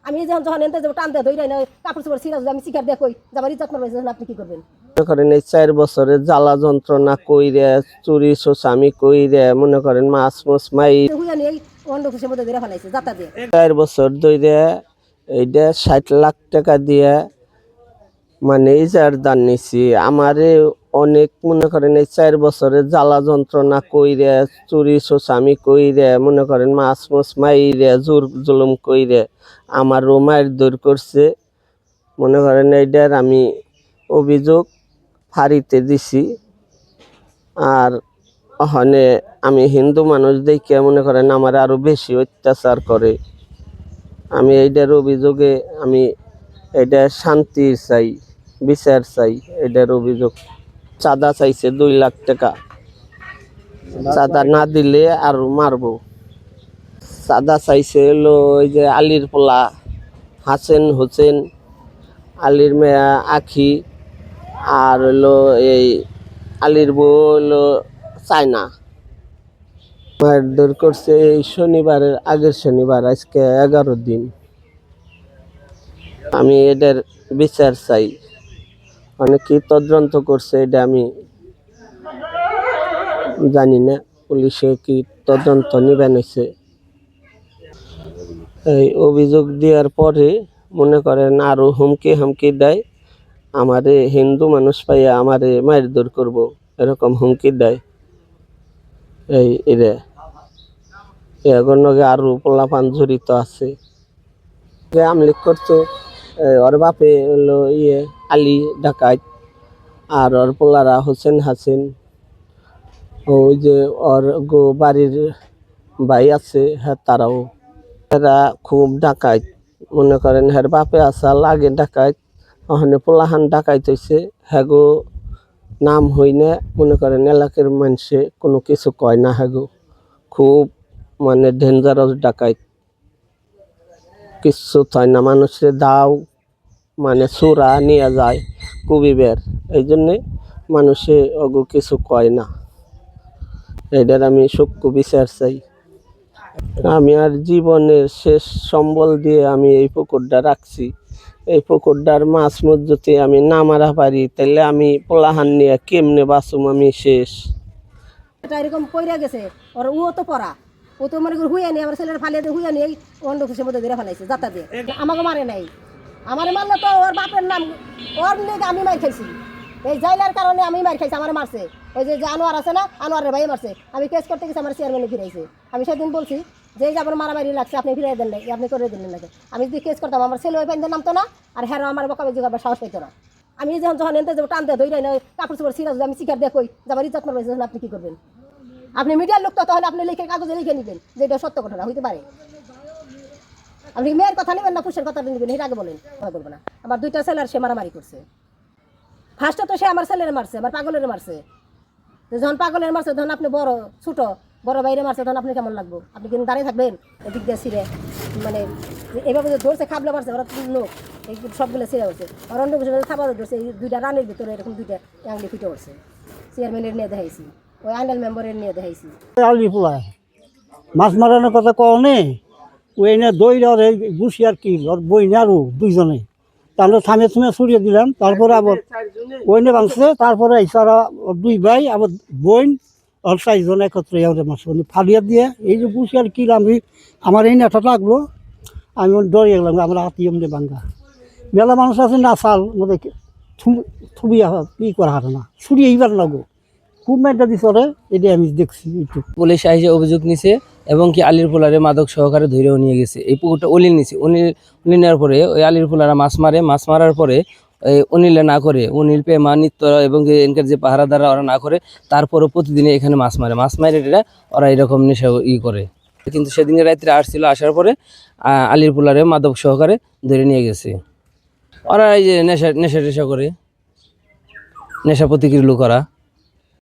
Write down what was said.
আমি যখন যখন এনতে যাবো টানতে ধরে না কাপড় চোপড় ছিঁড়া আমি শিকার দিয়ে কই যাবার ইজ্জত মারবে আপনি কি করবেন? মনে করেন এই 4 বছরের জ্বালা যন্ত্রণা কইরে চুরি সোসামি কইরে মনে করেন মাছ মুছ মাই হুইয়া নিয়ে অন্য খুশির মধ্যে ধরে ফেলাইছে যাতা দিয়ে 4 বছর ধরে এইটা 60 লাখ টাকা দিয়ে মানে ইজার দান নিছি। আমারে অনেক মনে করেন এই 4 বছরের জ্বালা যন্ত্রণা কইরে চুরি সোসামি কইরে মনে করেন মাছ মুছ মাইরে জোর জুলুম কইরে আমারও মায়ের দৌড় করছে। মনে করেন এইটার আমি অভিযোগ ফাঁড়িতে দিছি। আর ওখানে আমি হিন্দু মানুষ দেখে মনে করেন আমার আরো বেশি অত্যাচার করে। আমি এইটার অভিযোগে আমি এটা শান্তি চাই, বিচার চাই। এটার অভিযোগ চাঁদা চাইছে 2 লাখ টাকা। চাঁদা না দিলে আরো মারবো। চাঁদা চাইছে হলো ওই যে আলীর পোলা হাসেন হোসেন, আলীর মেয়া আখি, আর হলো এই আলীর বউ হলো চায়না। মারধর করছে এই শনিবারের আগের শনিবার, আজকে 11 দিন। আমি এটার বিচার চাই। অনেক কি তদন্ত করছে এটা আমি জানি না, পুলিশে কি তদন্ত নিবে নিছে। এই অভিযোগ দেওয়ার পরে মনে করেন আরো হুমকি হামকি দেয়। আমারে হিন্দু মানুষ পাইয়া আমারে মারধর করব এরকম হুমকি দেয়। এই এরা এগোর নগে আরো পোলাপান জড়িত আছে। আমলিক করতো ওর বাপে হলো আলী ডাকাত, আর ওর পোলারা হোসেন হাসিন, ওই যে ওর বাড়ির ভাই আছে হ্যাঁ তারাও, এরা খুব ডাকাত। মনে করেন হ্যাঁ বাপে আসা লাগে ডাকাত, ওখানে পোলাহান ডাকাইত হয়েছে। হ্যাগো নাম হই না, মনে করেন এলাকার মানুষে কোনো কিছু কয় না। হ্যাগো খুব মানে ডেঞ্জারাস ডাকাইত, কিচ্ছু হয় না। মানুষের দাও মানে চোরা নিয়ে যায় কুবিবের, এই জন্যে মানুষে অগো কিছু কয় না। এটার আমি সূক্ষ্ম বিচার চাই। আমি আর জীবনের শেষ সম্বল দিয়ে আমি এই পুকুরটা রাখছি। এই পুকুরটার মাছ মধ্যে আমি না মারা পারি তাহলে আমি পোলাহান নিয়ে কেমনে বাঁচুম? আমি শেষ। এটা এরকম পইরা গেছে ওর ও তো পড়া, ও তো মনে করি হুইয়া নিয়ে আমার ছেলের ফালিয়ে দিয়ে হুইয়া নিয়ে অন্য খুশির মধ্যে ধরে ফেলাইছে যাতা দিয়ে। আমাকে মারে নাই, আমারে মারলে তো ওর বাপের নাম ওর নিয়ে আমি মার খাইছি। এই জাইলার কারণে আমি মার খাইছি, আমার মারছে। ওই যে আনোয়ার আছে না, আনোয়ারের ভাই মারছে। আমি কেস করতে গেছি, আমার চেয়ারম্যানে ফিরাইছে। আমি সেদিন বলছি যে এই যে আমার মারামারি লাগছে আপনি ফিরাই দেন নাই, আপনি করে দিলেন নাকি? আমি যদি কেস করতাম আমার ছেলে ওই পাইনদের নামতো না, আর হ্যাঁ আমার বকাবাজি করবার সাহস পাইতো না। আমি যখন যখন এনতে যাবো টানতে ধরে না কাপড় চোপড় ছিঁড়া আমি শিকার দিয়ে কই যাবার ইজ্জত মারবে আপনি কি করবেন? আপনি মিডিয়ার লোক তো, তাহলে আপনি লিখে কাগজে লিখে নেবেন যে এটা সত্য ঘটনা হইতে পারে। আপনি মেয়ের কথা নেবেন না পুরুষের কথা নেবেন, এটা আগে বলেন। বলবো না আমার 2টা ছেলের সে মারামারি করছে। ফার্স্টে তো সে আমার ছেলের মারছে, আমার পাগলের মারছে। যখন পাগলের মারছে তখন আপনি বড় ছোট বড় বাইরে মারছে, তখন আপনি কেমন লাগবো? আপনি কিন্তু দাঁড়িয়ে থাকবেন এদিক দিয়ে ছিঁড়ে, মানে এইভাবে ধরছে খাবলে মারছে ওরা লোক, এই সবগুলো ছিঁড়ে হচ্ছে। আর অন্য কিছু খাবার ধরছে, এই 2টা রানের ভিতরে এরকম 2টা আঙুলি ফিটে উঠছে। চেয়ারম্যানের নিয়ে দেখাইছি, ওই আন্ডাল মেম্বারের নিয়ে দেখাইছি। আলি পোলায় মাছ মারানোর কথা কও নেই, ওই না দই আর এই গুছি আর কি ওর বই না আরও 2জনে তাহলে থামে থামে ছড়িয়ে দিলাম। তারপরে আবার ওই না ভাঙছে, তারপরে ইসারা 2 ভাই আবার বইন আর 4জন একত্রে আমাদের মাছ ফালিয়ে দিয়ে এই যে গুছি আর কি আমি আমার এই নেটা লাগলো, আমি ডরে গেলাম। আমরা আত্মীয় দিয়ে বান্ধা মেলা মানুষ আছে না চাল মধ্যে থুবিয়া ই করা হাতে না ছুরি এইবার লাগো খুব মেয়েটা দিস ওরে, এটা আমি দেখছি। পুলিশ এসে অভিযোগ নিছে এবং কি আলির পোলারে মাদক সহকারে ধরেও নিয়ে গেছে। এই পুকুরটা অলিল নিছে, অনিল নেওয়ার পরে ওই আলির পোলারা মাছ মারে, মাছ মারার পরে অনিলে না করে, অনিল পেমা নিত্য এবং এনকার যে পাহারাদাররা ওরা না করে, তারপরও প্রতিদিনে এখানে মাছ মারে। মাছ মারে এটা ওরা এরকম নেশা করে। কিন্তু সেদিনের রাত্রে আসছিল, আসার পরে আলির পোলারে মাদক সহকারে ধরে নিয়ে গেছে। ওরা এই যে নেশা টেশা করে, নেশা প্রতিক্রিয়া করা।